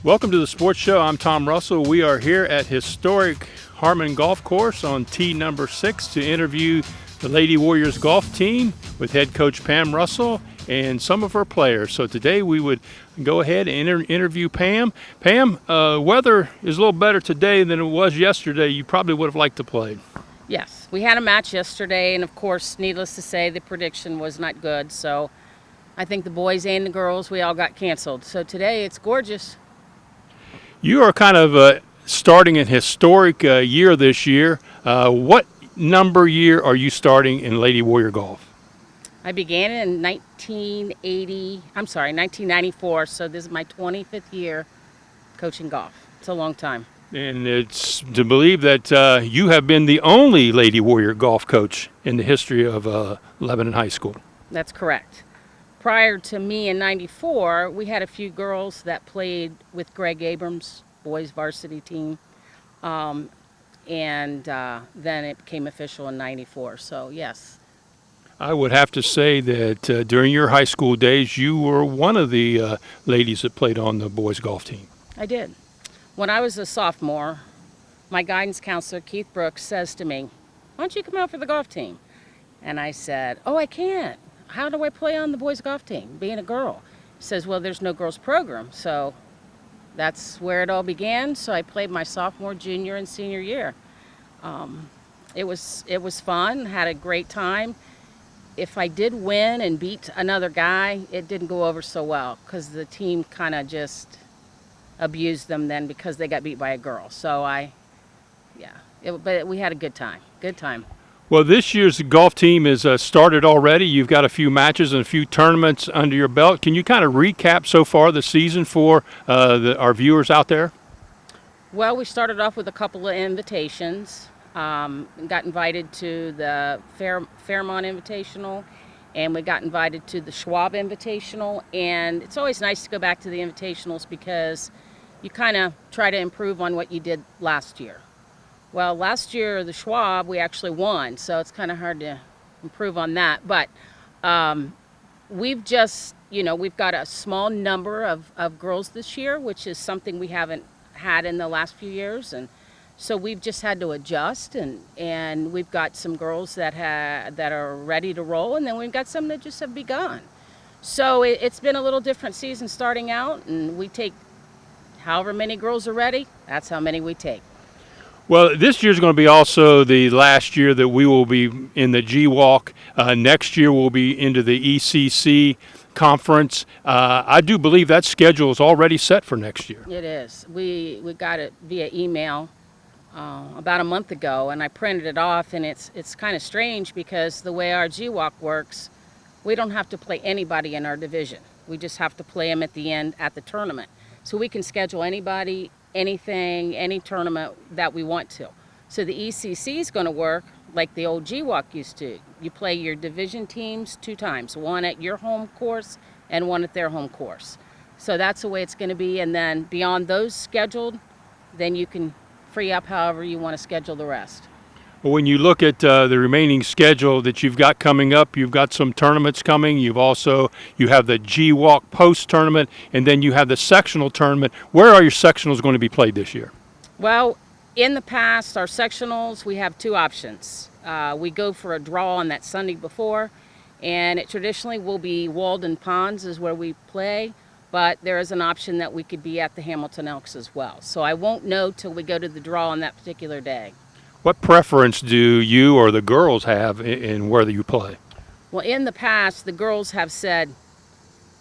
Welcome to the Sports Show. I'm Tom Russell. We are here at historic Harmon Golf Course on tee number 6 to interview the Lady Warriors golf team with head coach Pam Russell and some of her players. So today we would go ahead and interview Pam. Pam, weather is a little better today than it was yesterday. You probably would have liked to play. Yes, we had a match yesterday, and of course, needless to say, the prediction was not good. So I think the boys and the girls, we all got canceled. So today it's gorgeous. You are kind of starting an historic year this year. What number year are you starting in Lady Warrior golf? I began in 1994, so this is my 25th year coaching golf. It's a long time. And it's to believe that you have been the only Lady Warrior golf coach in the history of Lebanon High School. That's correct. Prior to me in 94, we had a few girls that played with Greg Abrams' boys varsity team. And then it became official in 94. So, yes. I would have to say that during your high school days, you were one of the ladies that played on the boys golf team. I did. When I was a sophomore, my guidance counselor, Keith Brooks, says to me, "Why don't you come out for the golf team?" And I said, "Oh, I can't. How do I play on the boys golf team, being a girl?" He says, "Well, there's no girls program." So that's where it all began. So I played my sophomore, junior, and senior year. It was fun, had a great time. If I did win and beat another guy, it didn't go over so well because the team kind of just abused them then because they got beat by a girl. So but we had a good time. Good time. Well, this year's golf team is started already. You've got a few matches and a few tournaments under your belt. Can you kind of recap so far the season for our viewers out there? Well, we started off with a couple of invitations. Got invited to the Fairmont Invitational, and we got invited to the Schwab Invitational. And it's always nice to go back to the invitationals because you kind of try to improve on what you did last year. Well, last year, the Schwab, we actually won, so it's kind of hard to improve on that. But we've just, we've got a small number of girls this year, which is something we haven't had in the last few years. And so we've just had to adjust, and we've got some girls that are ready to roll, and then we've got some that just have begun. So it's been a little different season starting out, and we take however many girls are ready, that's how many we take. Well, this year's going to be also the last year that we will be in the G-Walk. Next year we'll be into the ECC conference. I do believe that schedule is already set for next year. It is. We got it via email about a month ago, and I printed it off, and it's kind of strange because the way our G-Walk works, we don't have to play anybody in our division. We just have to play them at the end at the tournament. So we can schedule anybody, anything, any tournament that we want to. So the ECC is going to work like the old G-Walk used to. You play your division teams 2 times, one at your home course and one at their home course. So that's the way it's going to be. And then beyond those scheduled, then you can free up however you want to schedule the rest. Well, when you look at the remaining schedule that you've got coming up, you've got some tournaments coming. You have the G-Walk post tournament, and then you have the sectional tournament. Where are your sectionals going to be played this year? Well, in the past, our sectionals, we have 2 options. We go for a draw on that Sunday before, and it traditionally will be Walden Ponds is where we play, but there is an option that we could be at the Hamilton Elks as well. So I won't know till we go to the draw on that particular day. What preference do you or the girls have in whether you play? Well, in the past, the girls have said,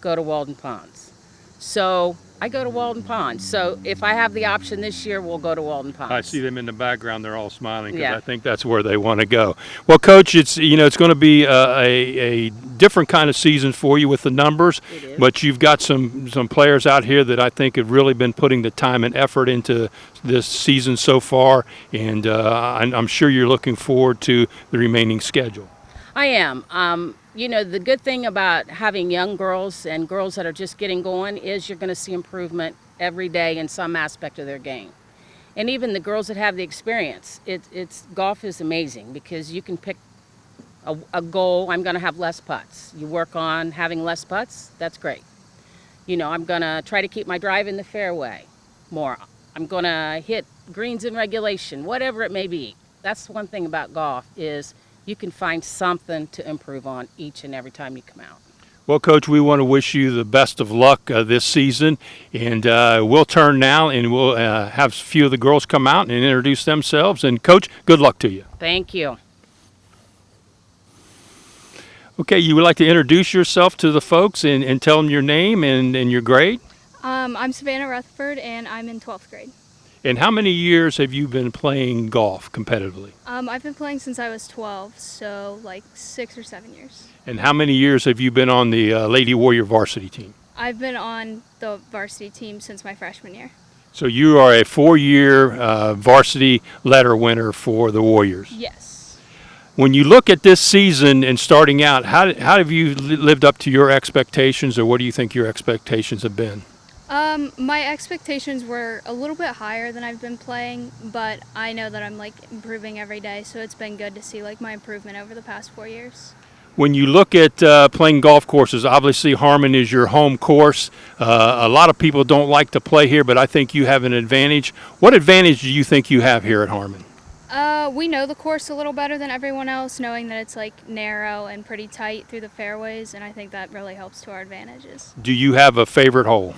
go to Walden Ponds. So I go to Walden Ponds. So if I have the option this year, we'll go to Walden Ponds. I see them in the background. They're all smiling because Yeah. I think that's where they want to go. Well, Coach, it's going to be a different kind of season for you with the numbers, It is. but you've got some players out here that I think have really been putting the time and effort into this season so far, and I'm sure you're looking forward to the remaining schedule. I am. The good thing about having young girls and girls that are just getting going is you're going to see improvement every day in some aspect of their game. And even the girls that have the experience, golf is amazing because you can pick a goal. I'm going to have less putts. You work on having less putts, that's great. I'm going to try to keep my drive in the fairway. more. I'm going to hit greens in regulation, whatever it may be. That's one thing about golf is you can find something to improve on each and every time you come out. Well, Coach, we want to wish you the best of luck this season, and we'll turn now and we'll have a few of the girls come out and introduce themselves. And, Coach, good luck to you. Thank you. Okay, you would like to introduce yourself to the folks and tell them your name and your grade? I'm Savannah Rutherford, and I'm in 12th grade. And how many years have you been playing golf competitively? I've been playing since I was 12, so like 6 or 7 years. And how many years have you been on the Lady Warrior varsity team? I've been on the varsity team since my freshman year. So you are a 4-year varsity letter winner for the Warriors. Yes. When you look at this season and starting out, how have you lived up to your expectations, or what do you think your expectations have been? My expectations were a little bit higher than I've been playing, but I know that I'm like improving every day, so it's been good to see like my improvement over the past 4 years. When you look at playing golf courses, obviously Harmon is your home course. A lot of people don't like to play here, but I think you have an advantage. What advantage do you think you have here at Harmon? We know the course a little better than everyone else, knowing that it's like narrow and pretty tight through the fairways, and I think that really helps to our advantages. Do you have a favorite hole?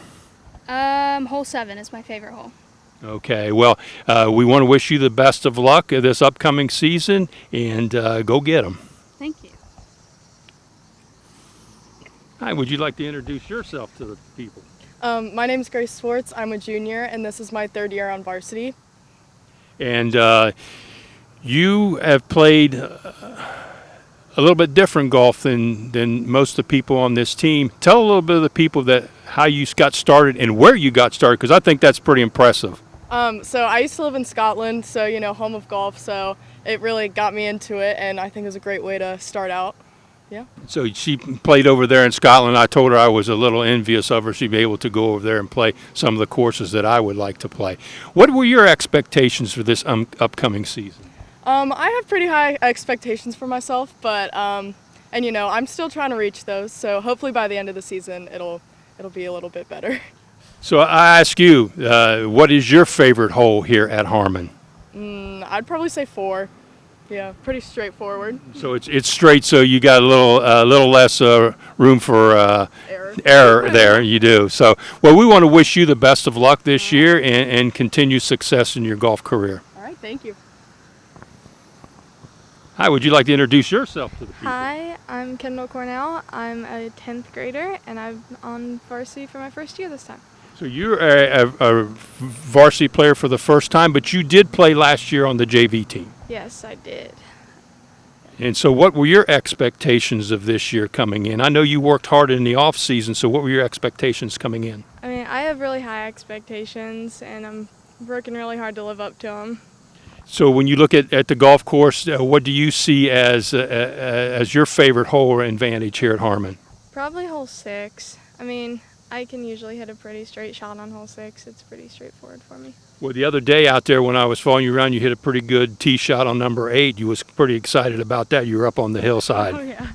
Hole 7 is my favorite hole. Okay, well, we want to wish you the best of luck this upcoming season, and go get them. Thank you. Hi, would you like to introduce yourself to the people? My name is Grace Swartz. I'm a junior, and this is my 3rd year on varsity. And you have played a little bit different golf than most of the people on this team. Tell a little bit of the people that how you got started and where you got started, because I think that's pretty impressive. So I used to live in Scotland, so home of golf. So it really got me into it, and I think it was a great way to start out. Yeah. So she played over there in Scotland. I told her I was a little envious of her. She'd be able to go over there and play some of the courses that I would like to play. What were your expectations for this upcoming season? I have pretty high expectations for myself, but I'm still trying to reach those. So hopefully by the end of the season, it'll be a little bit better. So I ask you, what is your favorite hole here at Harmon? I'd probably say 4. Yeah, pretty straightforward. So it's straight, so you got a little less room for error there. You do. So, well, we want to wish you the best of luck this year and continue success in your golf career. All right, thank you. Hi, would you like to introduce yourself to the people? Hi, I'm Kendall Cornell. I'm a 10th grader, and I'm on varsity for my first year this time. So you're a varsity player for the first time, but you did play last year on the JV team. Yes, I did. And so what were your expectations of this year coming in? I know you worked hard in the off season, so what were your expectations coming in? I mean, I have really high expectations, and I'm working really hard to live up to them. So when you look at the golf course, what do you see as your favorite hole or advantage here at Harmon? Probably hole 6. I mean, I can usually hit a pretty straight shot on hole 6. It's pretty straightforward for me. Well, the other day out there when I was following you around, you hit a pretty good tee shot on number 8. You was pretty excited about that. You were up on the hillside. Oh, yeah.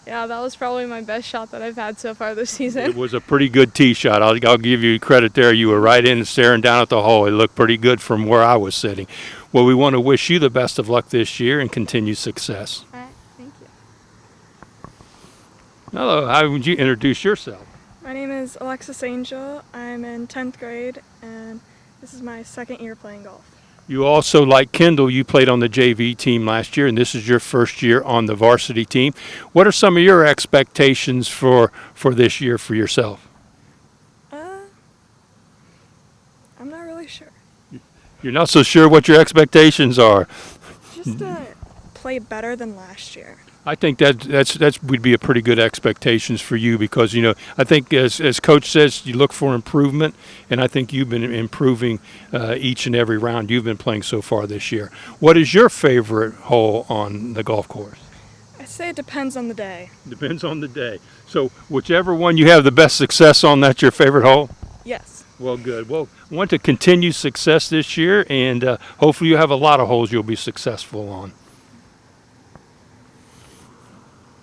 Yeah, that was probably my best shot that I've had so far this season. It was a pretty good tee shot. I'll give you credit there. You were right in and staring down at the hole. It looked pretty good from where I was sitting. Well, we want to wish you the best of luck this year and continued success. All right, thank you. Hello, how would you introduce yourself? My name is Alexis Angel. I'm in 10th grade, and this is my 2nd year playing golf. You also, like Kendall, you played on the JV team last year, and this is your first year on the varsity team. What are some of your expectations for this year for yourself? I'm not really sure. You're not so sure what your expectations are. Just to play better than last year. I think that would be a pretty good expectations for you because, I think as Coach says, you look for improvement, and I think you've been improving each and every round you've been playing so far this year. What is your favorite hole on the golf course? I say it depends on the day. Depends on the day. So whichever one you have the best success on, that's your favorite hole? Yes. Well, good. Well, I want to continue success this year, and hopefully you have a lot of holes you'll be successful on.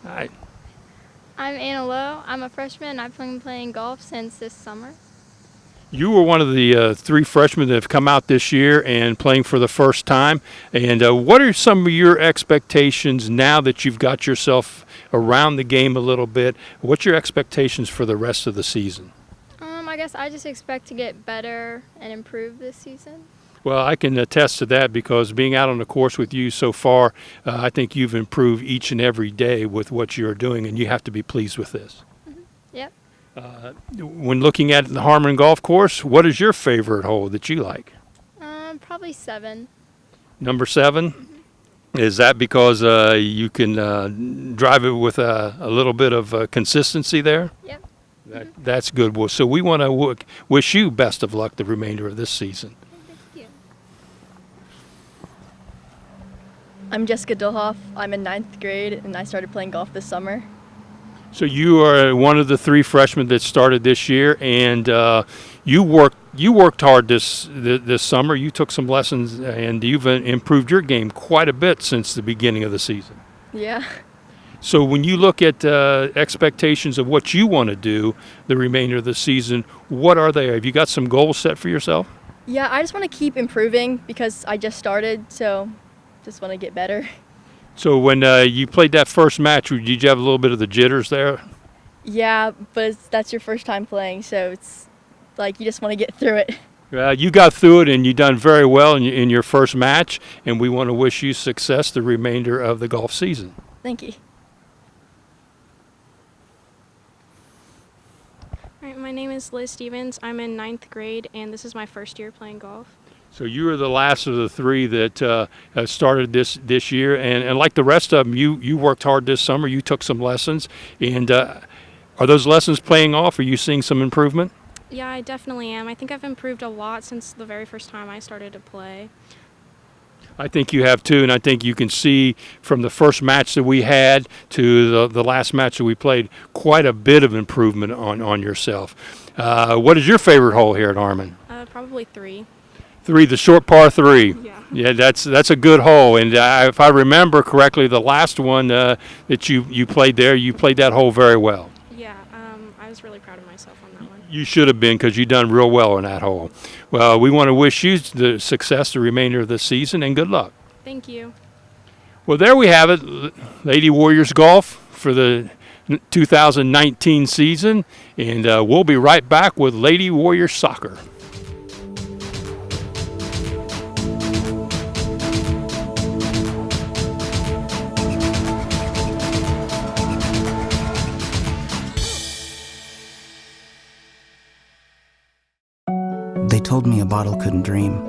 Hi. I'm Anna Lowe. I'm a freshman. I've been playing golf since this summer. You were one of the three freshmen that have come out this year and playing for the first time. And what are some of your expectations now that you've got yourself around the game a little bit? What's your expectations for the rest of the season? I guess I just expect to get better and improve this season. Well, I can attest to that because being out on the course with you so far, I think you've improved each and every day with what you're doing, and you have to be pleased with this. Yep. When looking at the Harmon Golf Course, what is your favorite hole that you like? Probably 7. Number 7? Is that because you can drive it with a little bit of consistency there? Yep. That's good. Well, so we want to wish you best of luck the remainder of this season. Thank you. I'm Jessica Dilhoff. I'm in 9th grade and I started playing golf this summer. So you are one of the three freshmen that started this year, and you worked hard this summer. You took some lessons, and you've improved your game quite a bit since the beginning of the season. Yeah. So when you look at expectations of what you want to do the remainder of the season, what are they? Have you got some goals set for yourself? Yeah, I just want to keep improving because I just started, so just want to get better. So when you played that first match, did you have a little bit of the jitters there? Yeah, but that's your first time playing, so it's like you just want to get through it. You got through it, and you done very well in your first match, and we want to wish you success the remainder of the golf season. Thank you. All right, my name is Liz Stevens. I'm in 9th grade, and this is my first year playing golf. So you were the last of the three that started this year, and like the rest of them, you worked hard this summer. You took some lessons, and are those lessons paying off? Are you seeing some improvement? Yeah, I definitely am. I think I've improved a lot since the very first time I started to play. I think you have too, and I think you can see from the first match that we had to the last match that we played quite a bit of improvement on yourself. What is your favorite hole here at Harmon? Probably 3. 3, the short par 3. Yeah. Yeah, that's a good hole, and if I remember correctly, the last one that you played there, you played that hole very well. Yeah, I was really proud of myself on that one. You should have been because you done real well on that hole. Well, we want to wish you the success the remainder of the season, and good luck. Thank you. Well, there we have it, Lady Warriors Golf for the 2019 season, and we'll be right back with Lady Warriors Soccer. They told me a bottle couldn't dream,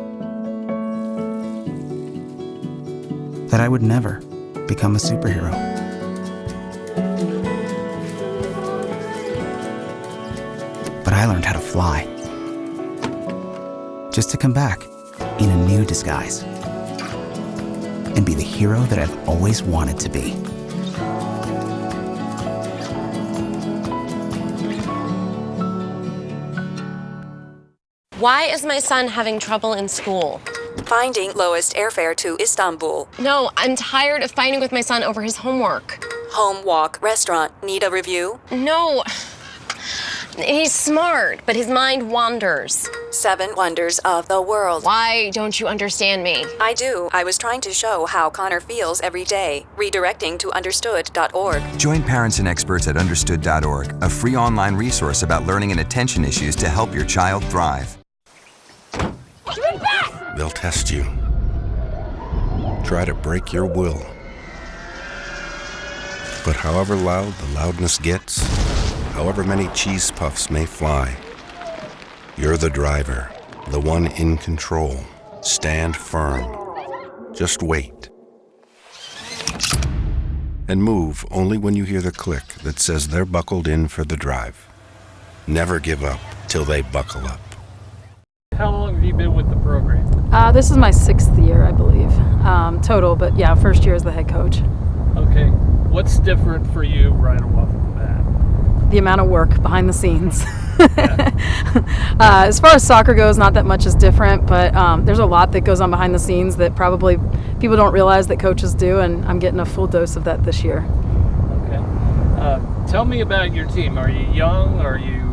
that I would never become a superhero. But I learned how to fly, just to come back in a new disguise and be the hero that I've always wanted to be. Why is my son having trouble in school? Finding lowest airfare to Istanbul. No, I'm tired of fighting with my son over his homework. Home, walk, restaurant. Need a review? No. He's smart, but his mind wanders. 7 wonders of the world. Why don't you understand me? I do. I was trying to show how Connor feels every day. Redirecting to understood.org. Join parents and experts at understood.org, a free online resource about learning and attention issues to help your child thrive. They'll test you. Try to break your will. But however loud the loudness gets, however many cheese puffs may fly, you're the driver, the one in control. Stand firm. Just wait. And move only when you hear the click that says they're buckled in for the drive. Never give up till they buckle up. How long have you been with the program? This is my 6th year, I believe, total. But yeah, first year as the head coach. Okay. What's different for you right off the bat? The amount of work behind the scenes. As far as soccer goes, not that much is different, but there's a lot that goes on behind the scenes that probably people don't realize that coaches do, and I'm getting a full dose of that this year. Okay. Tell me about your team. Are you young? Are you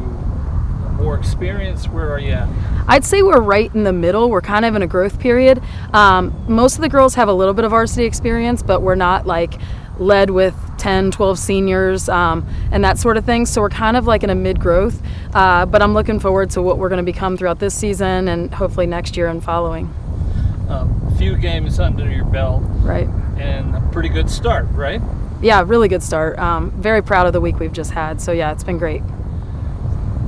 more experience? Where are you at? I'd say we're right in the middle. We're kind of in a growth period. Most of the girls have a little bit of varsity experience, but we're not like led with 10, 12 seniors and that sort of thing. So we're kind of like in a mid-growth. But I'm looking forward to what we're going to become throughout this season and hopefully next year and following. A few games under your belt. Right. And a pretty good start, right? Yeah, really good start. Very proud of the week we've just had. So yeah, it's been great.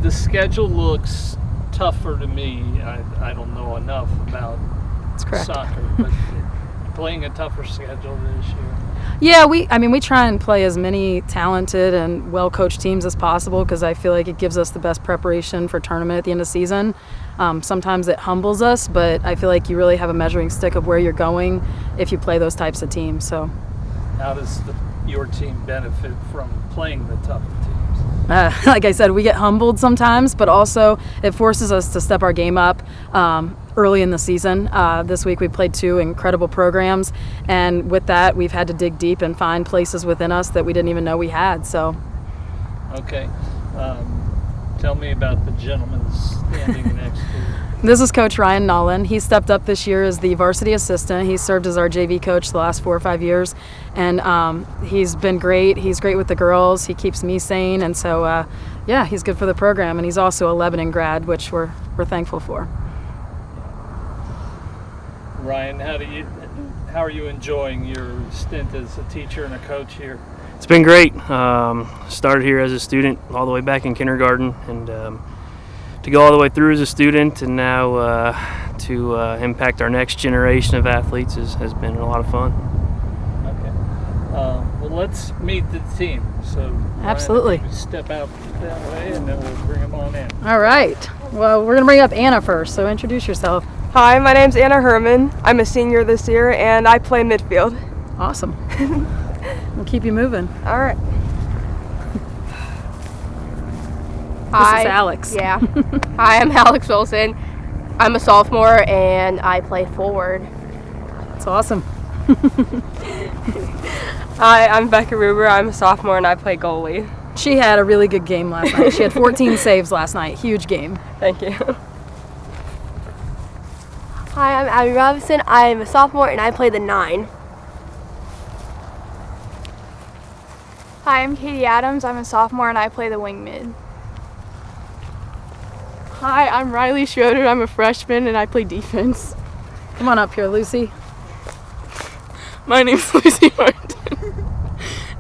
The schedule looks tougher to me. I don't know enough about soccer, but playing a tougher schedule this year. Yeah, we try and play as many talented and well-coached teams as possible because I feel like it gives us the best preparation for tournament at the end of the season. Sometimes it humbles us, but I feel like you really have a measuring stick of where you're going if you play those types of teams. So, how does your team benefit from playing the tougher teams? Like I said, we get humbled sometimes, but also it forces us to step our game up early in the season. This week we played 2 incredible programs, and with that we've had to dig deep and find places within us that we didn't even know we had. So, okay, tell me about the gentleman standing next to you. This is Coach Ryan Nolan. He stepped up this year as the varsity assistant. He served as our JV coach the last 4 or 5 years, and he's been great. He's great with the girls. He keeps me sane, and so yeah, he's good for the program. And he's also a Lebanon grad, which we're thankful for. Ryan, how are you enjoying your stint as a teacher and a coach here? It's been great. Started here as a student all the way back in kindergarten, and to go all the way through as a student and now to impact our next generation of athletes has been a lot of fun. Okay. Well, let's meet the team. So absolutely. Ryan, step out that way, and then we'll bring them on in. All right. Well, we're going to bring up Anna first, so introduce yourself. Hi, my name's Anna Herman. I'm a senior this year, and I play midfield. Awesome. We'll keep you moving. All right. This is Alex. Yeah. Hi, I'm Alex Wilson. I'm a sophomore and I play forward. That's awesome. Hi, I'm Becca Ruber. I'm a sophomore and I play goalie. She had a really good game last night. She had 14 saves last night. Huge game. Thank you. Hi, I'm Abby Robinson. I'm a sophomore and I play the 9. Hi, I'm Katie Adams. I'm a sophomore and I play the wing mid. Hi, I'm Riley Schroeder. I'm a freshman and I play defense. Come on up here, Lucy. My name's Lucy Martin.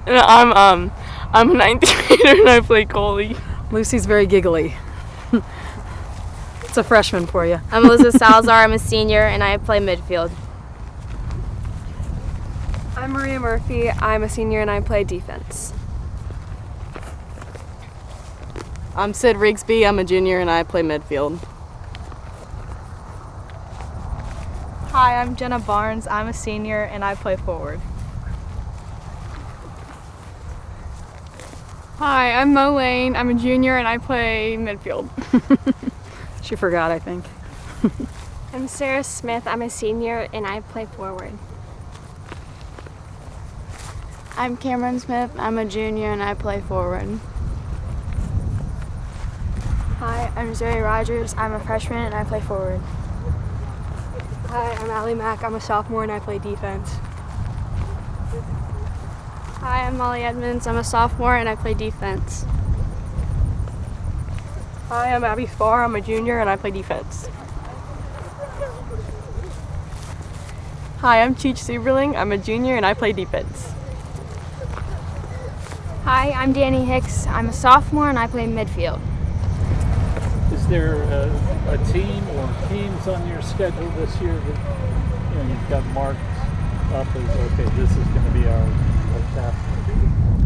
And I'm a 9th grader and I play goalie. Lucy's very giggly. It's a freshman for you. I'm Elizabeth Salazar. I'm a senior and I play midfield. I'm Maria Murphy. I'm a senior and I play defense. I'm Sid Rigsby. I'm a junior and I play midfield. Hi, I'm Jenna Barnes. I'm a senior and I play forward. Hi, I'm Mo Lane. I'm a junior and I play midfield. She forgot, I think. I'm Sarah Smith. I'm a senior and I play forward. I'm Cameron Smith. I'm a junior and I play forward. Hi, I'm Zoe Rogers. I'm a freshman and I play forward. Hi, I'm Allie Mack. I'm a sophomore and I play defense. Hi, I'm Molly Edmonds. I'm a sophomore and I play defense. Hi, I'm Abby Spar. I'm a junior and I play defense. Hi, I'm Cheech Sieberling. I'm a junior and I play defense. Hi, I'm Danny Hicks. I'm a sophomore and I play midfield. Is there a team or teams on your schedule this year that you've got marked up as, okay, this is going to be our task?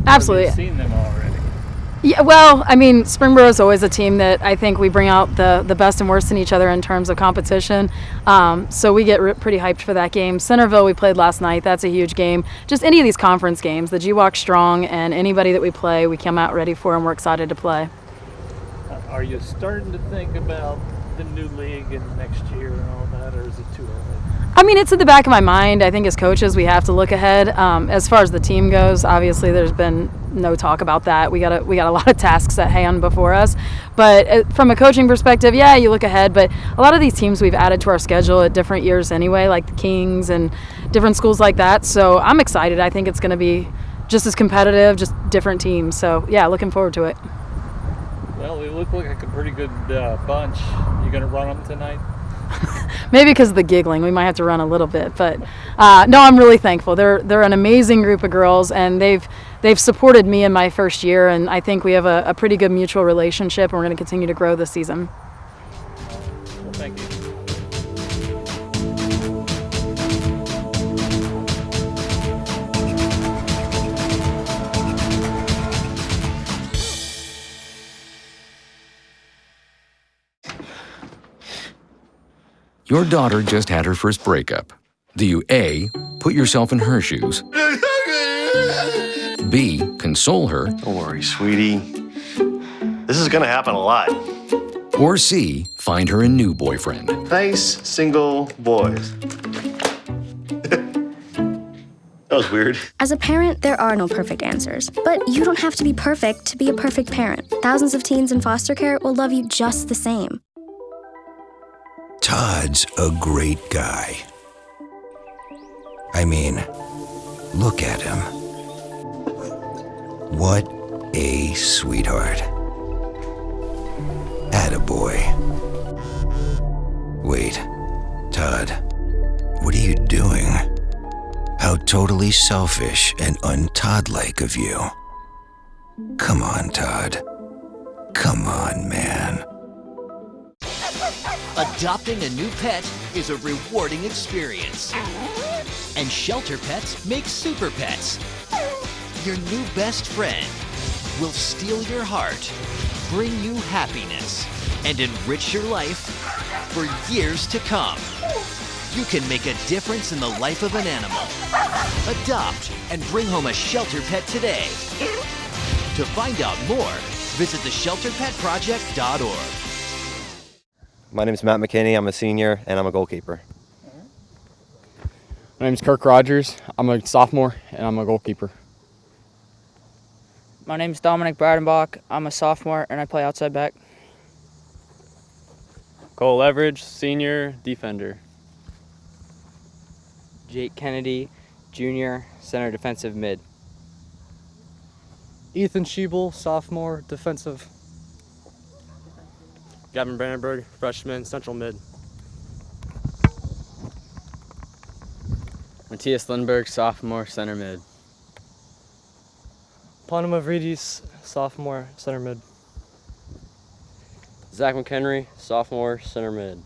Absolutely. Have you seen them already? Yeah, well, I mean, Springboro is always a team that I think we bring out the best and worst in each other in terms of competition. So we get pretty hyped for that game. Centerville we played last night. That's a huge game. Just any of these conference games, the GWAC Strong and anybody that we play, we come out ready for and we're excited to play. Are you starting to think about the new league and next year and all that, or is it too early? I mean, it's in the back of my mind. I think as coaches we have to look ahead. As far as the team goes, obviously there's been no talk about that. We got a lot of tasks at hand before us. But from a coaching perspective, yeah, you look ahead. But a lot of these teams we've added to our schedule at different years anyway, like the Kings and different schools like that. So I'm excited. I think it's going to be just as competitive, just different teams. So yeah, looking forward to it. Well, they look like a pretty good bunch. You going to run them tonight? Maybe because of the giggling, we might have to run a little bit. But no, I'm really thankful. They're an amazing group of girls, and they've supported me in my first year, and I think we have a pretty good mutual relationship, and we're going to continue to grow this season. Well, thank you. Your daughter just had her first breakup. Do you A, put yourself in her shoes? B, console her? Don't worry, sweetie. This is gonna happen a lot. Or C, find her a new boyfriend? Nice, single boys. That was weird. As a parent, there are no perfect answers. But you don't have to be perfect to be a perfect parent. Thousands of teens in foster care will love you just the same. Todd's a great guy. I mean, look at him. What a sweetheart. Attaboy. Wait, Todd, what are you doing? How totally selfish and un-Todd-like of you. Come on, Todd. Come on, man. Adopting a new pet is a rewarding experience. And Shelter Pets makes super pets. Your new best friend will steal your heart, bring you happiness, and enrich your life for years to come. You can make a difference in the life of an animal. Adopt and bring home a Shelter Pet today. To find out more, visit theshelterpetproject.org. My name is Matt McKinney. I'm a senior, and I'm a goalkeeper. My name is Kirk Rogers. I'm a sophomore, and I'm a goalkeeper. My name is Dominic Bradenbach. I'm a sophomore, and I play outside back. Cole Leverage, senior, defender. Jake Kennedy, junior, center defensive mid. Ethan Schiebel, sophomore, defensive. Gavin Brandenburg, freshman, central mid. Matthias Lindberg, sophomore, center mid. Panamavridis, sophomore, center mid. Zach McHenry, sophomore, center mid.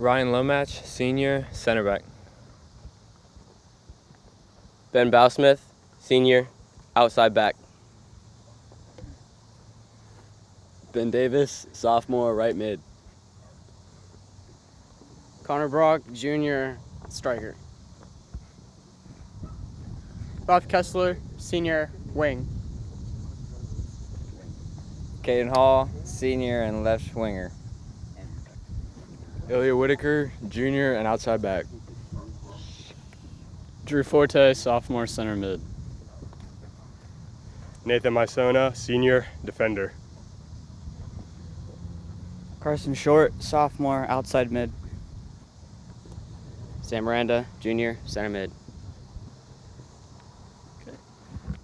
Ryan Lomach, senior, center back. Ben Bowsmith, senior, outside back. Ben Davis, sophomore, right mid. Connor Brock, junior, striker. Bob Kessler, senior, wing. Caden Hall, senior and left winger. Ilya Whitaker, junior and outside back. Drew Forte, sophomore, center mid. Nathan Mysona, senior, defender. Carson Short, sophomore, outside mid. Sam Miranda, junior, center mid.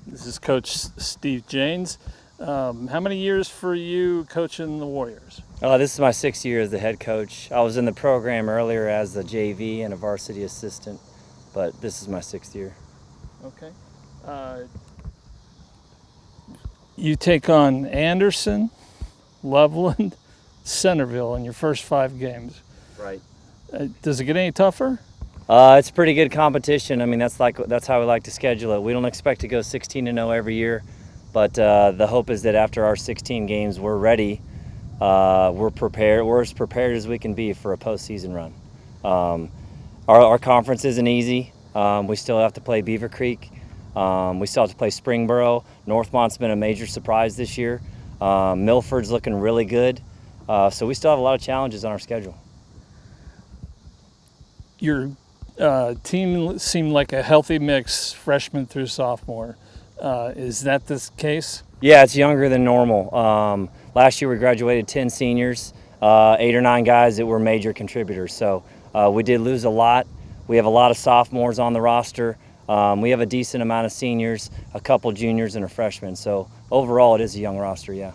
This is Coach Steve Janes. How many years for you coaching the Warriors? This is my 6th year as the head coach. I was in the program earlier as a JV and a varsity assistant, but this is my 6th year. Okay. You take on Anderson, Loveland, Centerville in your first 5 games. Right. Does it get any tougher? It's pretty good competition. I mean, that's how we like to schedule it. We don't expect to go 16-0 every year, but the hope is that after our 16 games, we're ready. We're prepared. We're as prepared as we can be for a postseason run. Our conference isn't easy. We still have to play Beaver Creek. We still have to play Springboro. Northmont's been a major surprise this year. Milford's looking really good. So we still have a lot of challenges on our schedule. You're team seemed like a healthy mix, freshman through sophomore. Is that the case? Yeah, it's younger than normal. Last year we graduated 10 seniors, 8 or 9 guys that were major contributors. So we did lose a lot. We have a lot of sophomores on the roster. We have a decent amount of seniors, a couple juniors, and a freshman. So overall, it is a young roster, yeah.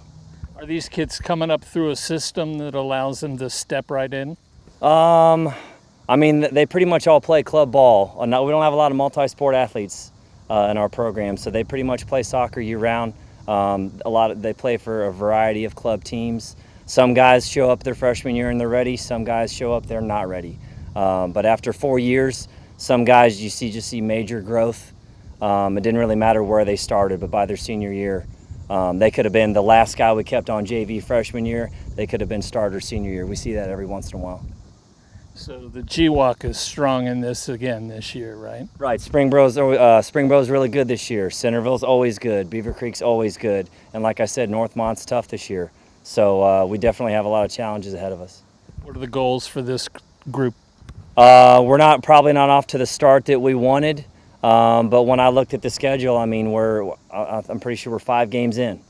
Are these kids coming up through a system that allows them to step right in? I mean, they pretty much all play club ball. We don't have a lot of multi-sport athletes in our program, so they pretty much play soccer year-round. They play for a variety of club teams. Some guys show up their freshman year and they're ready. Some guys show up, they're not ready. But after 4 years, some guys you just see major growth. It didn't really matter where they started, but by their senior year, they could have been the last guy we kept on JV freshman year. They could have been starter senior year. We see that every once in a while. So the GWAC is strong in this again this year, right? Right. Springboro's really good this year. Centerville's always good. Beaver Creek's always good. And like I said, Northmont's tough this year. So we definitely have a lot of challenges ahead of us. What are the goals for this group? We're probably not off to the start that we wanted. But when I looked at the schedule, I mean, I'm pretty sure we're 5 games in.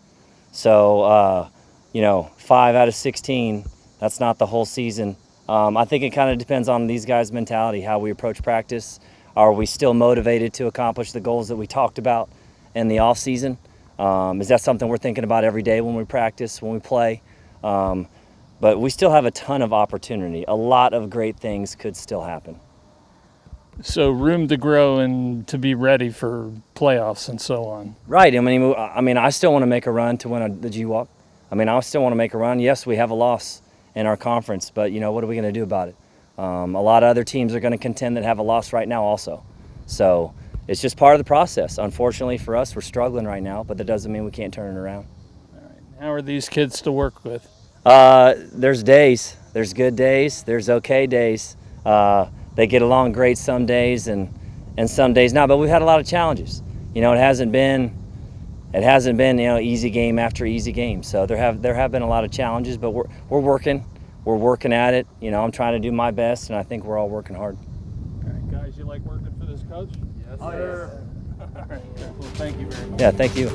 So, 5 out of 16, that's not the whole season. I think it kind of depends on these guys' mentality, how we approach practice. Are we still motivated to accomplish the goals that we talked about in the off season? Is that something we're thinking about every day when we practice, when we play? But we still have a ton of opportunity. A lot of great things could still happen. So room to grow and to be ready for playoffs and so on. Right. I mean, I still want to make a run to win the GWAC. I mean, I still want to make a run. Yes, we have a loss in our conference, but what are we going to do about it? A lot of other teams are going to contend that have a loss right now also. So it's just part of the process. Unfortunately for us, we're struggling right now, but that doesn't mean we can't turn it around. All right. How are these kids to work with? There's days. There's good days. There's okay days. They get along great some days and some days not, but we've had a lot of challenges. It hasn't been easy game after easy game. So there have been a lot of challenges, but we're working at it. I'm trying to do my best, and I think we're all working hard. All right, guys, you like working for this coach? Yes, sir. All right. Well, thank you very much. Yeah, thank you.